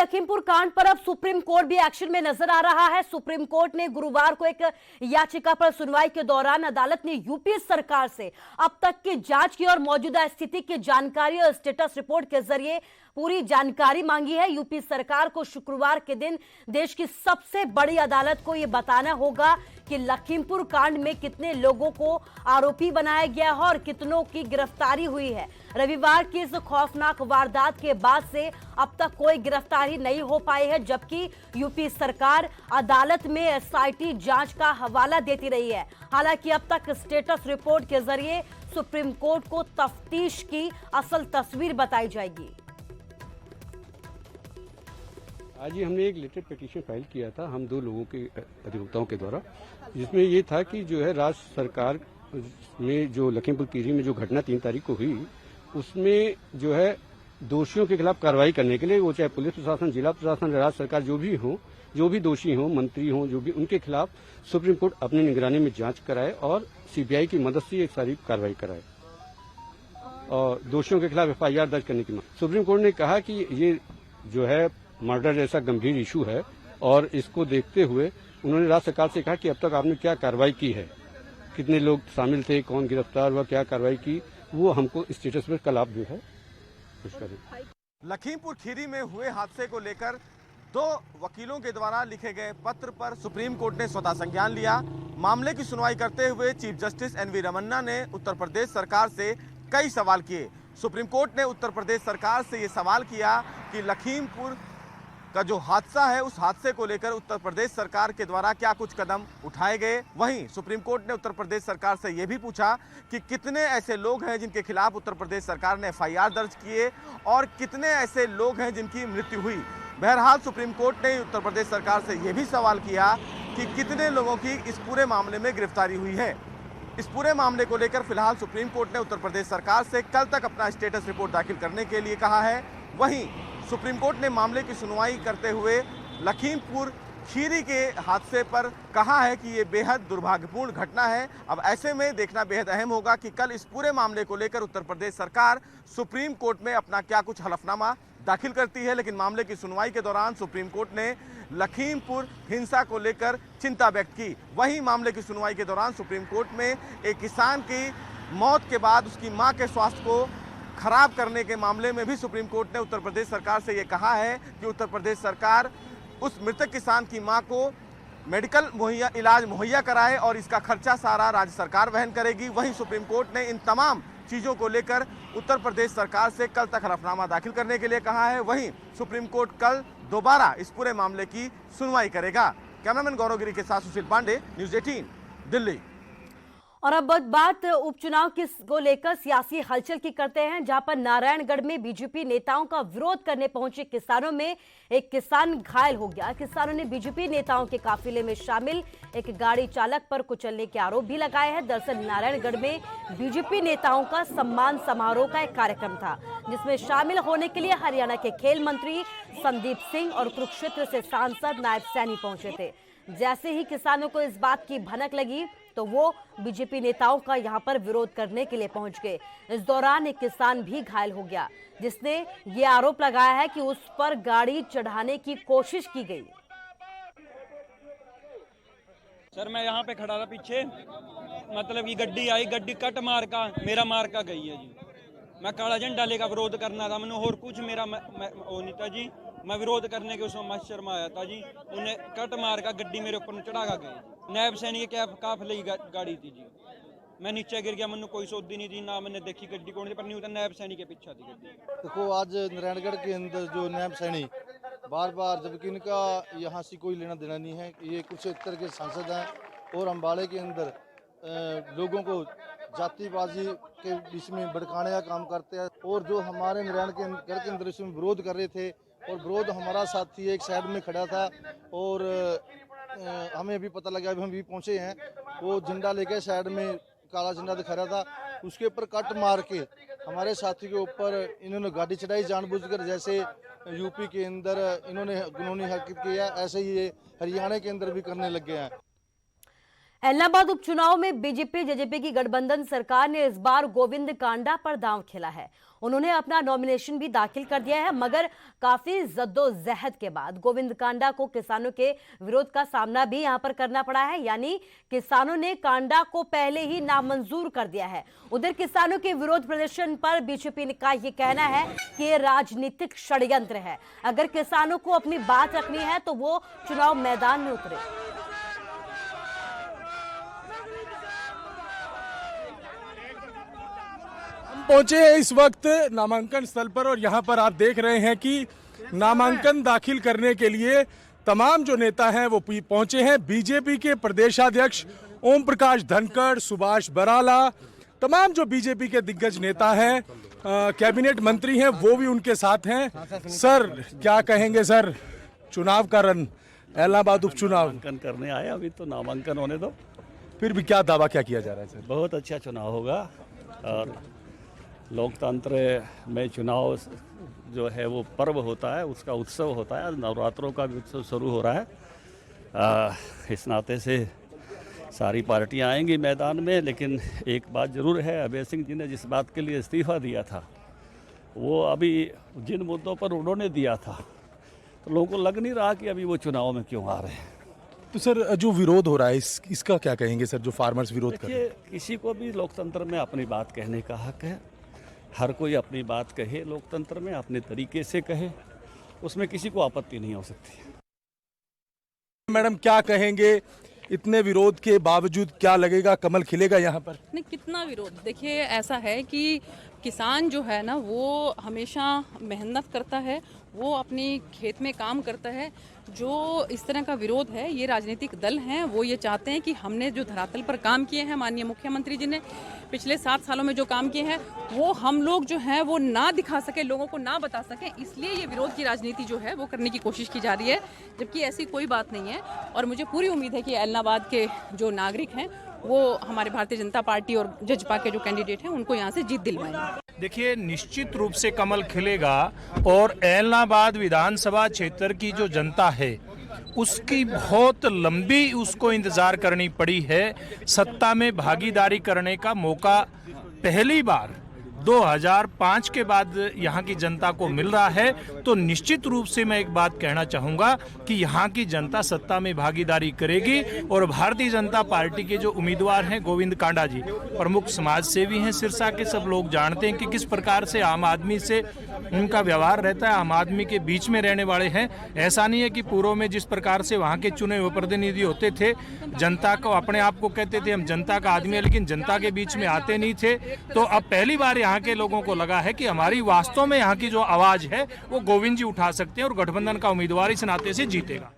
लखीमपुर कांड पर अब सुप्रीम कोर्ट भी एक्शन में नजर आ रहा है। सुप्रीम कोर्ट ने गुरुवार को एक याचिका पर सुनवाई के दौरान अदालत ने यूपी सरकार से अब तक की जांच की और मौजूदा स्थिति की जानकारी और स्टेटस रिपोर्ट के जरिए पूरी जानकारी मांगी है। यूपी सरकार को शुक्रवार के दिन देश की सबसे बड़ी अदालत को यह बताना होगा कि लखीमपुर कांड में कितने लोगों को आरोपी बनाया गया है और कितनों की गिरफ्तारी हुई है। रविवार की इस खौफनाक वारदात के बाद से अब तक कोई गिरफ्तारी नहीं हो पाई है, जबकि यूपी सरकार अदालत में एसआईटी जांच का हवाला देती रही है। हालांकि अब तक स्टेटस रिपोर्ट के जरिए सुप्रीम कोर्ट को तफ्तीश की असल तस्वीर बताई जाएगी। आज ही हमने एक लेटर पिटीशन फाइल किया था, हम दो लोगों के अधिवक्ताओं के द्वारा, जिसमें ये था कि जो है राज्य सरकार में जो लखीमपुर खीरी में जो घटना 3 तारीख को हुई, उसमें जो है दोषियों के खिलाफ कार्रवाई करने के लिए, वो चाहे पुलिस प्रशासन, जिला प्रशासन, राज्य सरकार जो भी दोषी हों, मंत्री हों, जो भी, उनके खिलाफ सुप्रीम कोर्ट अपनी निगरानी में जांच कराए और सीबीआई की मदद से एक सारी कार्रवाई कराए और दोषियों के खिलाफ एफआईआर दर्ज करने की मांग। सुप्रीम कोर्ट ने कहा कि ये जो है मर्डर जैसा गंभीर इशू है और इसको देखते हुए उन्होंने राज्य सरकार से कहा कि अब तक आपने क्या कार्रवाई की है, कितने लोग शामिल थे, कौन गिरफ्तार हुआ, क्या कार्रवाई की, वो हमको स्टेटस पर कल आप जो है कुछ करें। लखीमपुर खीरी में हुए हादसे को लेकर 2 वकीलों के द्वारा लिखे गए पत्र पर सुप्रीम कोर्ट ने स्वतः संज्ञान लिया। मामले की सुनवाई करते हुए चीफ जस्टिस एनवी रमन्ना ने उत्तर प्रदेश सरकार से कई सवाल किए। सुप्रीम कोर्ट ने उत्तर प्रदेश सरकार से ये सवाल किया कि लखीमपुर का जो हादसा है, उस हादसे को लेकर उत्तर प्रदेश सरकार के द्वारा क्या कुछ कदम उठाए गए। वहीं सुप्रीम कोर्ट ने उत्तर प्रदेश सरकार से यह भी पूछा कि कितने ऐसे लोग हैं जिनके खिलाफ उत्तर प्रदेश सरकार ने एफआईआर दर्ज किए और कितने ऐसे लोग हैं जिनकी मृत्यु हुई। बहरहाल सुप्रीम कोर्ट ने उत्तर प्रदेश सरकार से यह भी सवाल किया कि कितने लोगों की इस पूरे मामले में गिरफ्तारी हुई है। इस पूरे मामले को लेकर फिलहाल सुप्रीम कोर्ट ने उत्तर प्रदेश सरकार से कल तक अपना स्टेटस रिपोर्ट दाखिल करने के लिए कहा है। वहीं सुप्रीम कोर्ट ने मामले की सुनवाई करते हुए लखीमपुर खीरी के हादसे पर कहा है कि ये बेहद दुर्भाग्यपूर्ण घटना है। अब ऐसे में देखना बेहद अहम होगा कि कल इस पूरे मामले को लेकर उत्तर प्रदेश सरकार सुप्रीम कोर्ट में अपना क्या कुछ हलफनामा दाखिल करती है। लेकिन मामले की सुनवाई के दौरान सुप्रीम कोर्ट ने लखीमपुर हिंसा को लेकर चिंता व्यक्त की। वहीं मामले की सुनवाई के दौरान सुप्रीम कोर्ट में एक किसान की मौत के बाद उसकी मां के स्वास्थ्य को खराब करने के मामले में भी सुप्रीम कोर्ट ने उत्तर प्रदेश सरकार से यह कहा है कि उत्तर प्रदेश सरकार उस मृतक किसान की मां को मेडिकल इलाज मुहैया कराए और इसका खर्चा सारा राज्य सरकार वहन करेगी। वहीं सुप्रीम कोर्ट ने इन तमाम चीज़ों को लेकर उत्तर प्रदेश सरकार से कल तक हलफनामा दाखिल करने के लिए कहा है। वहीं सुप्रीम कोर्ट कल दोबारा इस पूरे मामले की सुनवाई करेगा। कैमरामैन गौरव गिरी के साथ सुशील पांडे, न्यूज़ 18 दिल्ली। और अब बात उपचुनाव को लेकर सियासी हलचल की करते हैं, जहां पर नारायणगढ़ में बीजेपी नेताओं का विरोध करने पहुंचे किसानों में एक किसान घायल हो गया। किसानों ने बीजेपी नेताओं के काफिले में शामिल एक गाड़ी चालक पर कुचलने के आरोप भी लगाए हैं। दरअसल नारायणगढ़ में बीजेपी नेताओं का सम्मान समारोह का एक कार्यक्रम था, जिसमें शामिल होने के लिए हरियाणा के खेल मंत्री संदीप सिंह और कुरुक्षेत्र से सांसद नायब सैनी पहुंचे थे। जैसे ही किसानों को इस बात की भनक लगी तो वो बीजेपी नेताओं का यहां पर विरोध करने के लिए पहुंच गए। इस दौरान एक किसान भी घायल हो गया, जिसने ये आरोप लगाया है कि उस पर गाड़ी चढ़ाने की कोशिश की गई। सर मैं यहाँ पे खड़ा था पीछे, मतलब कि गड्डी आई, गड्डी कट मार का मेरा मार का गई है जी। मैं काला झंडा लेकर विरोध करना था, मैंने और कुछ मेरा वो नहीं था जी। मैं विरोध करने के उसमें मत शर्माया था जी। उन्हें कट मार का गड्डी मेरे ऊपर चढ़ा का गई। नायब सैनी के काफिले की गाड़ी थी जी। मैं नीचे गिर गया, मैंने कोई सौदी नहीं थी, ना मैंने देखी गड्डी कौन सी, पर नहीं होता नायब सैनी के पीछे थी गड्डी। देखो आज नारायणगढ़ के अंदर जो नायब सैनी बार बार, जबकि इनका यहाँ से कोई लेना देना नहीं है, ये कुरुक्षेत्र के सांसद हैं और अम्बाड़े के अंदर लोगों को जातिबाजी के बीच में भड़काने का काम करते हैं। और जो हमारे नारायणगढ़ के अंदर इसमें विरोध कर रहे थे और विरोध हमारा साथी एक साइड में खड़ा था और हमें अभी पता लगा, अभी हम भी पहुंचे हैं, वो झंडा लेके साइड में काला झंडा दिखा रहा था, उसके ऊपर कट मार के हमारे साथी के ऊपर इन्होंने गाड़ी चढ़ाई जानबूझकर। जैसे यूपी के अंदर इन्होंने कानूनी हरकत किया, ऐसे ही ये हरियाणा के अंदर भी करने लग गए हैं। इलाहाबाद उपचुनाव में बीजेपी जेजेपी की गठबंधन सरकार ने इस बार गोविंद कांडा पर दांव खेला है। उन्होंने अपना नॉमिनेशन भी दाखिल कर दिया है, मगर काफी जद्दोजहद के बाद गोविंद कांडा को किसानों के विरोध का सामना भी यहां पर करना पड़ा है। यानी किसानों ने कांडा को पहले ही नामंजूर कर दिया है। उधर किसानों के विरोध प्रदर्शन पर बीजेपी का यह कहना है कि ये राजनीतिक षड्यंत्र है। अगर किसानों को अपनी बात रखनी है तो वो चुनाव मैदान में उतरे। पहुंचे हैं इस वक्त नामांकन स्थल पर और यहां पर आप देख रहे हैं कि नामांकन दाखिल करने के लिए तमाम जो नेता हैं वो पहुंचे हैं। बीजेपी के प्रदेशाध्यक्ष ओम प्रकाश धनखड़, सुभाष बराला, तमाम जो बीजेपी के दिग्गज नेता हैं, कैबिनेट मंत्री हैं, वो भी उनके साथ हैं। सर क्या कहेंगे सर, चुनाव का रन, इलाहाबाद उपचुनाव नामांकन करने आए, अभी तो नामांकन होने दो। फिर भी क्या दावा क्या किया जा रहा है सर? बहुत अच्छा चुनाव होगा और लोकतंत्र में चुनाव जो है वो पर्व होता है, उसका उत्सव होता है। नवरात्रों का भी उत्सव शुरू हो रहा है। इस नाते से सारी पार्टियां आएंगी मैदान में, लेकिन एक बात ज़रूर है, अभय सिंह जी ने जिस बात के लिए इस्तीफा दिया था, वो अभी जिन मुद्दों पर उन्होंने दिया था, तो लोगों को लग नहीं रहा कि अभी वो चुनाव में क्यों आ रहे हैं। तो सर जो विरोध हो रहा है इसका क्या कहेंगे सर, जो फार्मर्स विरोध कर रहे हैं? किसी को भी लोकतंत्र में अपनी बात कहने का हक है। हर कोई अपनी बात कहे, लोकतंत्र में अपने तरीके से कहे, उसमें किसी को आपत्ति नहीं हो सकती। मैडम क्या कहेंगे, इतने विरोध के बावजूद क्या लगेगा, कमल खिलेगा यहाँ पर? नहीं, कितना विरोध, देखिए ऐसा है कि किसान जो है ना वो हमेशा मेहनत करता है, वो अपनी खेत में काम करता है। जो इस तरह का विरोध है, ये राजनीतिक दल हैं, वो ये चाहते हैं कि हमने जो धरातल पर काम किए हैं, माननीय मुख्यमंत्री जी ने पिछले 7 सालों में जो काम किए हैं, वो हम लोग जो हैं वो ना दिखा सके, लोगों को ना बता सके, इसलिए ये विरोध की राजनीति जो है वो करने की कोशिश की जा रही है, जबकि ऐसी कोई बात नहीं है। और मुझे पूरी उम्मीद है कि इलाहाबाद के जो नागरिक हैं वो हमारे भारतीय जनता पार्टी और जजपा के जो कैंडिडेट हैं उनको यहाँ से जीत दिलवाएंगे। देखिए, निश्चित रूप से कमल खिलेगा और इलाहाबाद विधानसभा क्षेत्र की जो जनता है उसकी बहुत लंबी उसको इंतजार करनी पड़ी है। सत्ता में भागीदारी करने का मौका पहली बार 2005 के बाद यहाँ की जनता को मिल रहा है। तो निश्चित रूप से मैं एक बात कहना चाहूँगा कि यहाँ की जनता सत्ता में भागीदारी करेगी और भारतीय जनता पार्टी के जो उम्मीदवार हैं गोविंद कांडा जी, प्रमुख समाज सेवी हैं सिरसा के, सब लोग जानते हैं कि किस प्रकार से आम आदमी से उनका व्यवहार रहता है, आम आदमी के बीच में रहने वाले हैं। ऐसा नहीं है कि पूर्व में जिस प्रकार से वहाँ के चुने हुए प्रतिनिधि होते थे, जनता को अपने आप को कहते थे हम जनता का आदमी है, लेकिन जनता के बीच में आते नहीं थे। तो अब पहली बार यहाँ के लोगों को लगा है कि हमारी वास्तव में यहाँ की जो आवाज है वो गोविंद जी उठा सकते हैं और गठबंधन का उम्मीदवार इस नाते से जीतेगा।